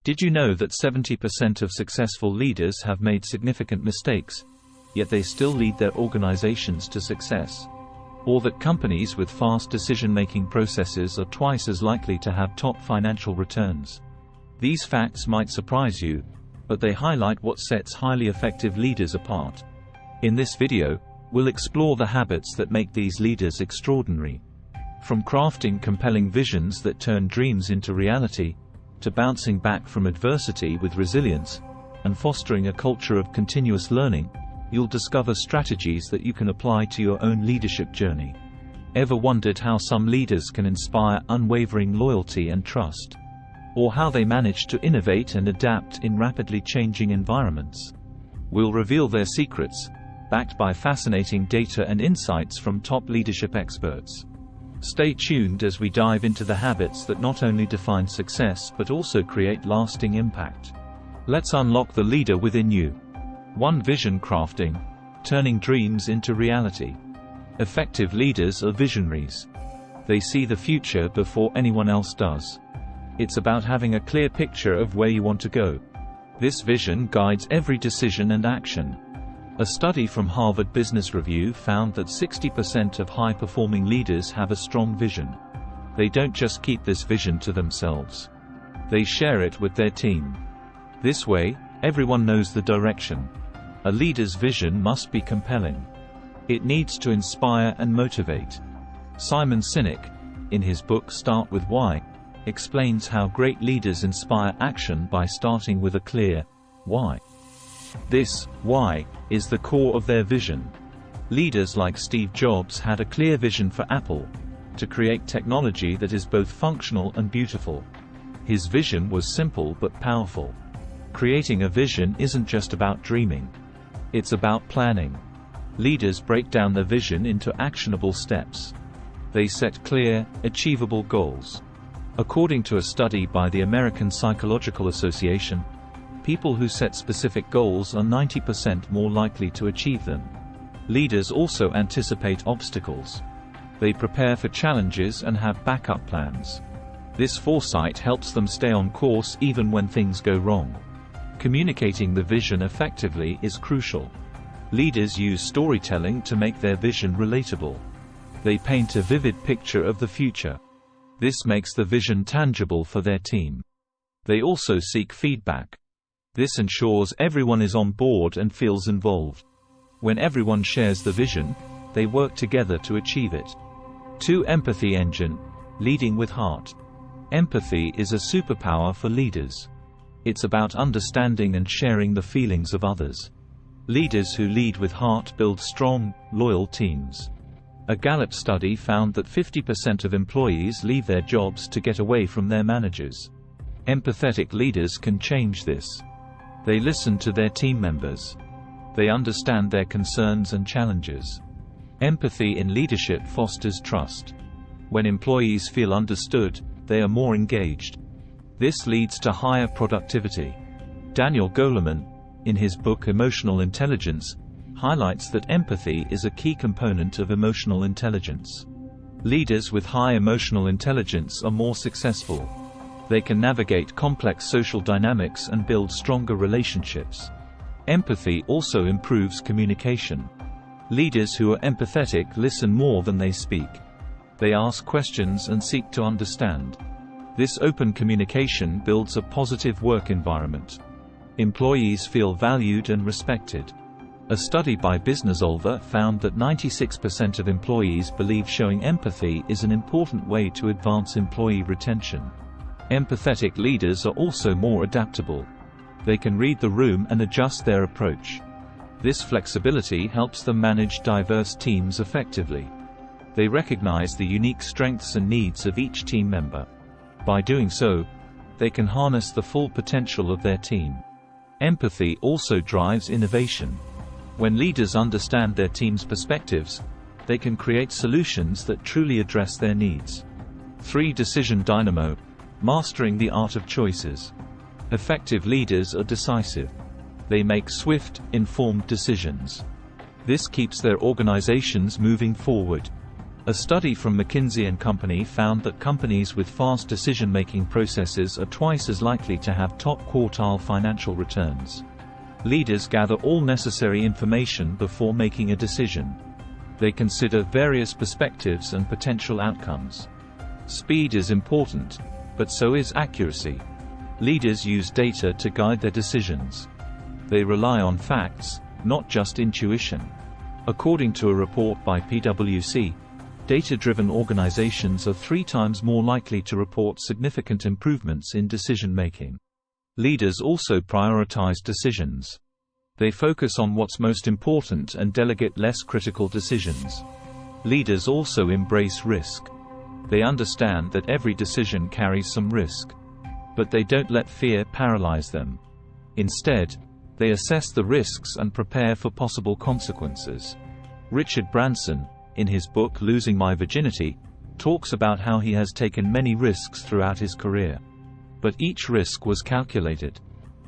Did you know that 70% of successful leaders have made significant mistakes, yet they still lead their organizations to success? Or that companies with fast decision-making processes are twice as likely to have top financial returns? These facts might surprise you, but they highlight what sets highly effective leaders apart. In this video, we'll explore the habits that make these leaders extraordinary. From crafting compelling visions that turn dreams into reality, to bouncing back from adversity with resilience, and fostering a culture of continuous learning, you'll discover strategies that you can apply to your own leadership journey. Ever wondered how some leaders can inspire unwavering loyalty and trust? Or how they manage to innovate and adapt in rapidly changing environments? We'll reveal their secrets, backed by fascinating data and insights from top leadership experts. Stay tuned as we dive into the habits that not only define success but also create lasting impact. Let's unlock the leader within you. 1. Vision crafting, turning dreams into reality. Effective leaders are visionaries. They see the future before anyone else does. It's about having a clear picture of where you want to go. This vision guides every decision and action. A study from Harvard Business Review found that 60% of high-performing leaders have a strong vision. They don't just keep this vision to themselves. They share it with their team. This way, everyone knows the direction. A leader's vision must be compelling. It needs to inspire and motivate. Simon Sinek, in his book Start With Why, explains how great leaders inspire action by starting with a clear why. This why is the core of their vision. Leaders like Steve Jobs had a clear vision for Apple: to create technology that is both functional and beautiful. His vision was simple but powerful. Creating a vision isn't just about dreaming. It's about planning. Leaders break down their vision into actionable steps. They set clear, achievable goals. According to a study by the American Psychological Association, people who set specific goals are 90% more likely to achieve them. Leaders also anticipate obstacles. They prepare for challenges and have backup plans. This foresight helps them stay on course even when things go wrong. Communicating the vision effectively is crucial. Leaders use storytelling to make their vision relatable. They paint a vivid picture of the future. This makes the vision tangible for their team. They also seek feedback. This ensures everyone is on board and feels involved. When everyone shares the vision, they work together to achieve it. 2. Empathy engine, leading with heart. Empathy is a superpower for leaders. It's about understanding and sharing the feelings of others. Leaders who lead with heart build strong, loyal teams. A Gallup study found that 50% of employees leave their jobs to get away from their managers. Empathetic leaders can change this. They listen to their team members. They understand their concerns and challenges. Empathy in leadership fosters trust. When employees feel understood, they are more engaged. This leads to higher productivity. Daniel Goleman, in his book Emotional Intelligence, highlights that empathy is a key component of emotional intelligence. Leaders with high emotional intelligence are more successful. They can navigate complex social dynamics and build stronger relationships. Empathy also improves communication. Leaders who are empathetic listen more than they speak. They ask questions and seek to understand. This open communication builds a positive work environment. Employees feel valued and respected. A study by Businessolver found that 96% of employees believe showing empathy is an important way to advance employee retention. Empathetic leaders are also more adaptable. They can read the room and adjust their approach. This flexibility helps them manage diverse teams effectively. They recognize the unique strengths and needs of each team member. By doing so, they can harness the full potential of their team. Empathy also drives innovation. When leaders understand their team's perspectives, they can create solutions that truly address their needs. 3. Decision dynamo, mastering the art of choices. Effective leaders are decisive. They make swift, informed decisions. This keeps their organizations moving forward. A study from McKinsey & Company found that companies with fast decision-making processes are twice as likely to have top-quartile financial returns. Leaders gather all necessary information before making a decision. They consider various perspectives and potential outcomes. Speed is important, but so is accuracy. Leaders use data to guide their decisions. They rely on facts, not just intuition. According to a report by PwC, data-driven organizations are 3 times more likely to report significant improvements in decision-making. Leaders also prioritize decisions. They focus on what's most important and delegate less critical decisions. Leaders also embrace risk. They understand that every decision carries some risk. But they don't let fear paralyze them. Instead, they assess the risks and prepare for possible consequences. Richard Branson, in his book Losing My Virginity, talks about how he has taken many risks throughout his career. But each risk was calculated.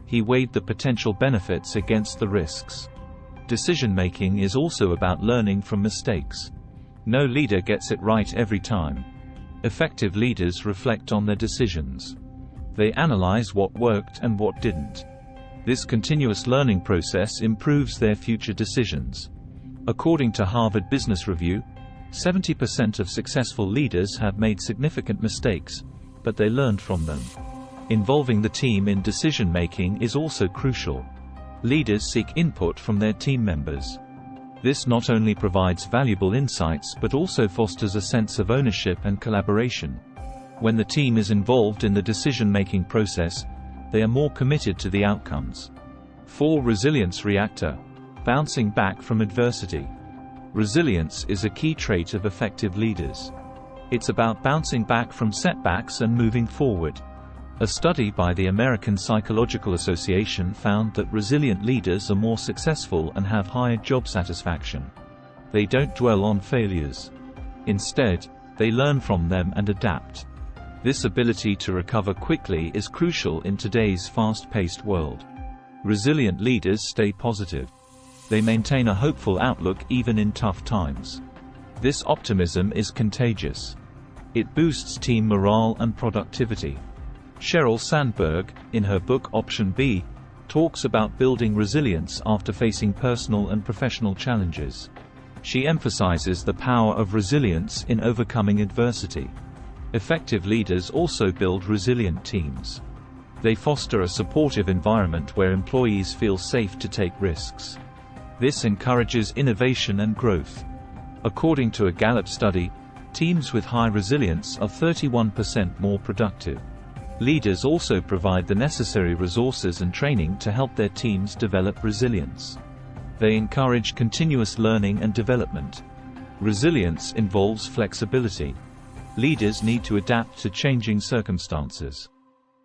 He weighed the potential benefits against the risks. Decision-making is also about learning from mistakes. No leader gets it right every time. Effective leaders reflect on their decisions. They analyze what worked and what didn't. This continuous learning process improves their future decisions. According to Harvard Business Review, 70% of successful leaders have made significant mistakes, but they learned from them. Involving the team in decision-making is also crucial. Leaders seek input from their team members. This not only provides valuable insights but also fosters a sense of ownership and collaboration. When the team is involved in the decision-making process, they are more committed to the outcomes. 4. Resilience reactor. Bouncing back from adversity. Resilience is a key trait of effective leaders. It's about bouncing back from setbacks and moving forward. A study by the American Psychological Association found that resilient leaders are more successful and have higher job satisfaction. They don't dwell on failures. Instead, they learn from them and adapt. This ability to recover quickly is crucial in today's fast-paced world. Resilient leaders stay positive. They maintain a hopeful outlook even in tough times. This optimism is contagious. It boosts team morale and productivity. Sheryl Sandberg, in her book Option B, talks about building resilience after facing personal and professional challenges. She emphasizes the power of resilience in overcoming adversity. Effective leaders also build resilient teams. They foster a supportive environment where employees feel safe to take risks. This encourages innovation and growth. According to a Gallup study, teams with high resilience are 31% more productive. Leaders also provide the necessary resources and training to help their teams develop resilience. They encourage continuous learning and development. Resilience involves flexibility. Leaders need to adapt to changing circumstances.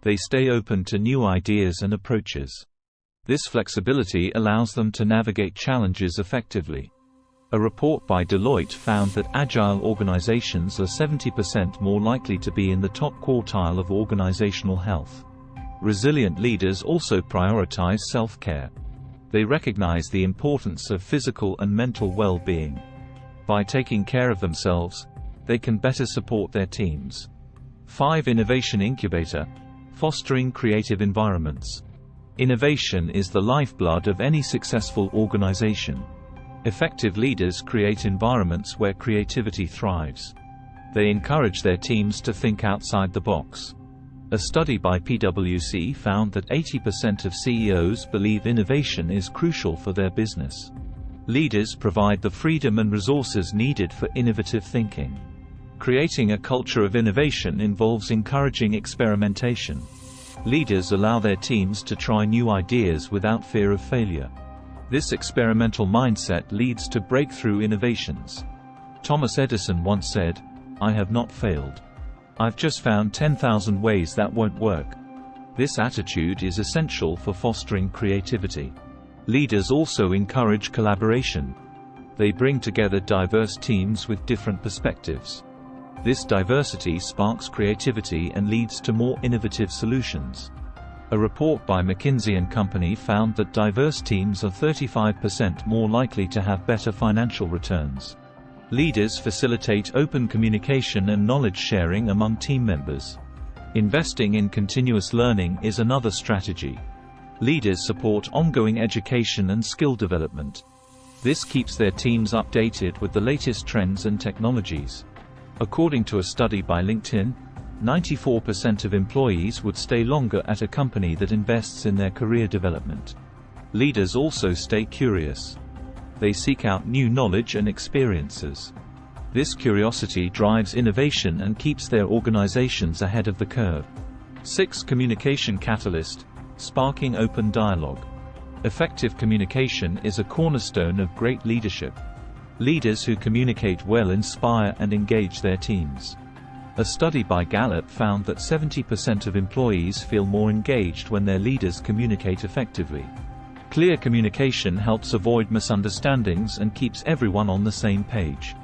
They stay open to new ideas and approaches. This flexibility allows them to navigate challenges effectively. A report by Deloitte found that agile organizations are 70% more likely to be in the top quartile of organizational health. Resilient leaders also prioritize self-care. They recognize the importance of physical and mental well-being. By taking care of themselves, they can better support their teams. 5. Innovation incubator. Fostering creative environments. Innovation is the lifeblood of any successful organization. Effective leaders create environments where creativity thrives. They encourage their teams to think outside the box. A study by PwC found that 80% of CEOs believe innovation is crucial for their business. Leaders provide the freedom and resources needed for innovative thinking. Creating a culture of innovation involves encouraging experimentation. Leaders allow their teams to try new ideas without fear of failure. This experimental mindset leads to breakthrough innovations. Thomas Edison once said, "I have not failed. I've just found 10,000 ways that won't work." This attitude is essential for fostering creativity. Leaders also encourage collaboration. They bring together diverse teams with different perspectives. This diversity sparks creativity and leads to more innovative solutions. A report by McKinsey & Company found that diverse teams are 35% more likely to have better financial returns. Leaders facilitate open communication and knowledge sharing among team members. Investing in continuous learning is another strategy. Leaders support ongoing education and skill development. This keeps their teams updated with the latest trends and technologies. According to a study by LinkedIn, 94% of employees would stay longer at a company that invests in their career development. Leaders also stay curious. They seek out new knowledge and experiences. This curiosity drives innovation and keeps their organizations ahead of the curve. 6. Communication catalyst, sparking open dialogue. Effective communication is a cornerstone of great leadership. Leaders who communicate well inspire and engage their teams. A study by Gallup found that 70% of employees feel more engaged when their leaders communicate effectively. Clear communication helps avoid misunderstandings and keeps everyone on the same page.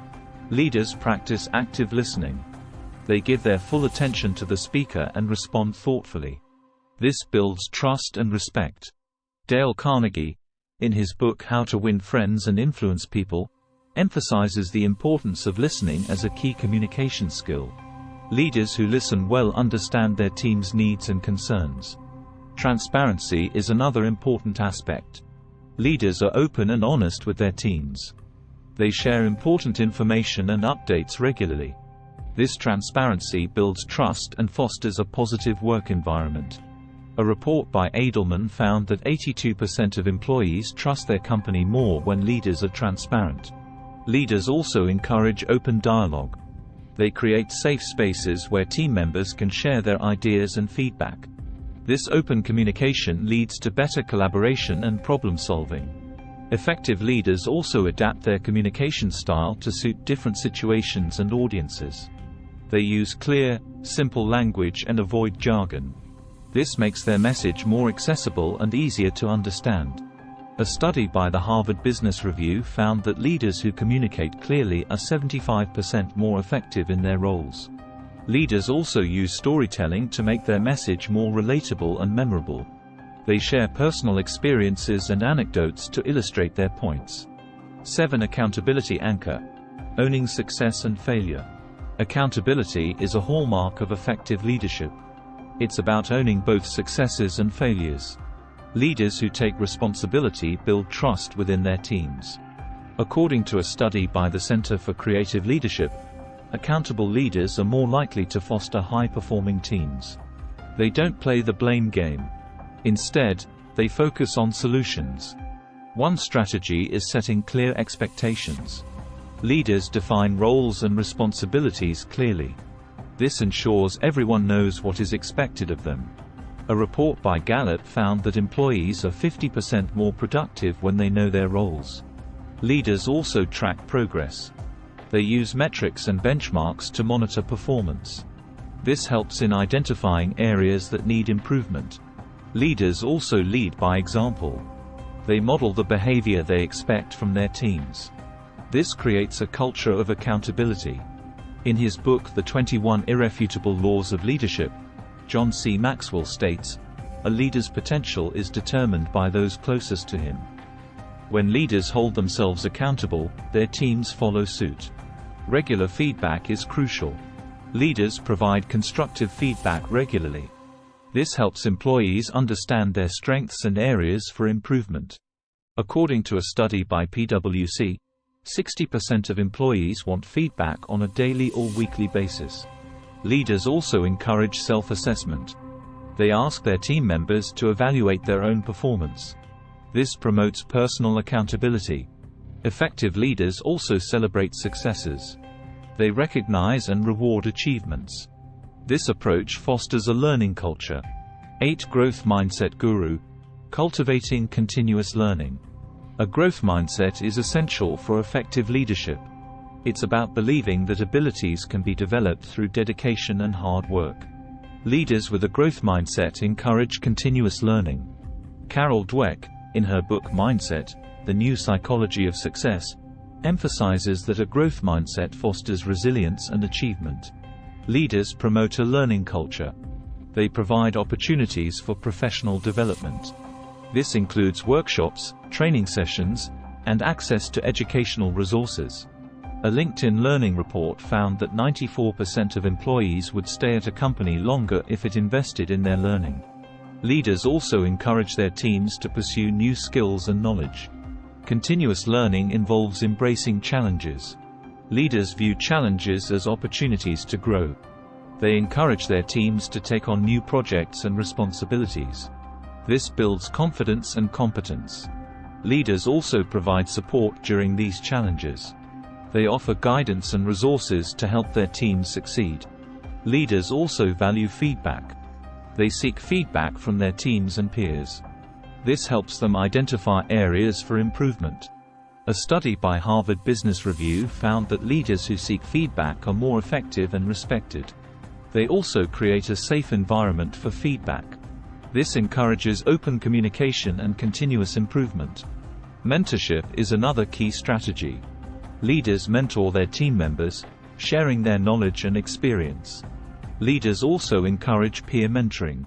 Leaders practice active listening. They give their full attention to the speaker and respond thoughtfully. This builds trust and respect. Dale Carnegie, in his book How to Win Friends and Influence People, emphasizes the importance of listening as a key communication skill. Leaders who listen well understand their team's needs and concerns. Transparency is another important aspect. Leaders are open and honest with their teams. They share important information and updates regularly. This transparency builds trust and fosters a positive work environment. A report by Edelman found that 82% of employees trust their company more when leaders are transparent. Leaders also encourage open dialogue. They create safe spaces where team members can share their ideas and feedback. This open communication leads to better collaboration and problem-solving. Effective leaders also adapt their communication style to suit different situations and audiences. They use clear, simple language and avoid jargon. This makes their message more accessible and easier to understand. A study by the Harvard Business Review found that leaders who communicate clearly are 75% more effective in their roles. Leaders also use storytelling to make their message more relatable and memorable. They share personal experiences and anecdotes to illustrate their points. 7. Accountability anchor. Owning success and failure. Accountability is a hallmark of effective leadership. It's about owning both successes and failures. Leaders who take responsibility build trust within their teams. According to a study by the Center for Creative Leadership, accountable leaders are more likely to foster high-performing teams. They don't play the blame game. Instead, they focus on solutions. One strategy is setting clear expectations. Leaders define roles and responsibilities clearly. This ensures everyone knows what is expected of them. A report by Gallup found that employees are 50% more productive when they know their roles. Leaders also track progress. They use metrics and benchmarks to monitor performance. This helps in identifying areas that need improvement. Leaders also lead by example. They model the behavior they expect from their teams. This creates a culture of accountability. In his book The 21 Irrefutable Laws of Leadership, John C. Maxwell states, "A leader's potential is determined by those closest to him." When leaders hold themselves accountable, their teams follow suit. Regular feedback is crucial. Leaders provide constructive feedback regularly. This helps employees understand their strengths and areas for improvement. According to a study by PwC, 60% of employees want feedback on a daily or weekly basis. Leaders also encourage self-assessment. They ask their team members to evaluate their own performance. This promotes personal accountability. Effective leaders also celebrate successes. They recognize and reward achievements. This approach fosters a learning culture. 8. Growth mindset guru. Cultivating continuous learning. A growth mindset is essential for effective leadership. It's about believing that abilities can be developed through dedication and hard work. Leaders with a growth mindset encourage continuous learning. Carol Dweck, in her book Mindset: The New Psychology of Success, emphasizes that a growth mindset fosters resilience and achievement. Leaders promote a learning culture. They provide opportunities for professional development. This includes workshops, training sessions, and access to educational resources. A LinkedIn Learning report found that 94% of employees would stay at a company longer if it invested in their learning. Leaders also encourage their teams to pursue new skills and knowledge. Continuous learning involves embracing challenges. Leaders view challenges as opportunities to grow. They encourage their teams to take on new projects and responsibilities. This builds confidence and competence. Leaders also provide support during these challenges. They offer guidance and resources to help their teams succeed. Leaders also value feedback. They seek feedback from their teams and peers. This helps them identify areas for improvement. A study by Harvard Business Review found that leaders who seek feedback are more effective and respected. They also create a safe environment for feedback. This encourages open communication and continuous improvement. Mentorship is another key strategy. Leaders mentor their team members, sharing their knowledge and experience. Leaders also encourage peer mentoring.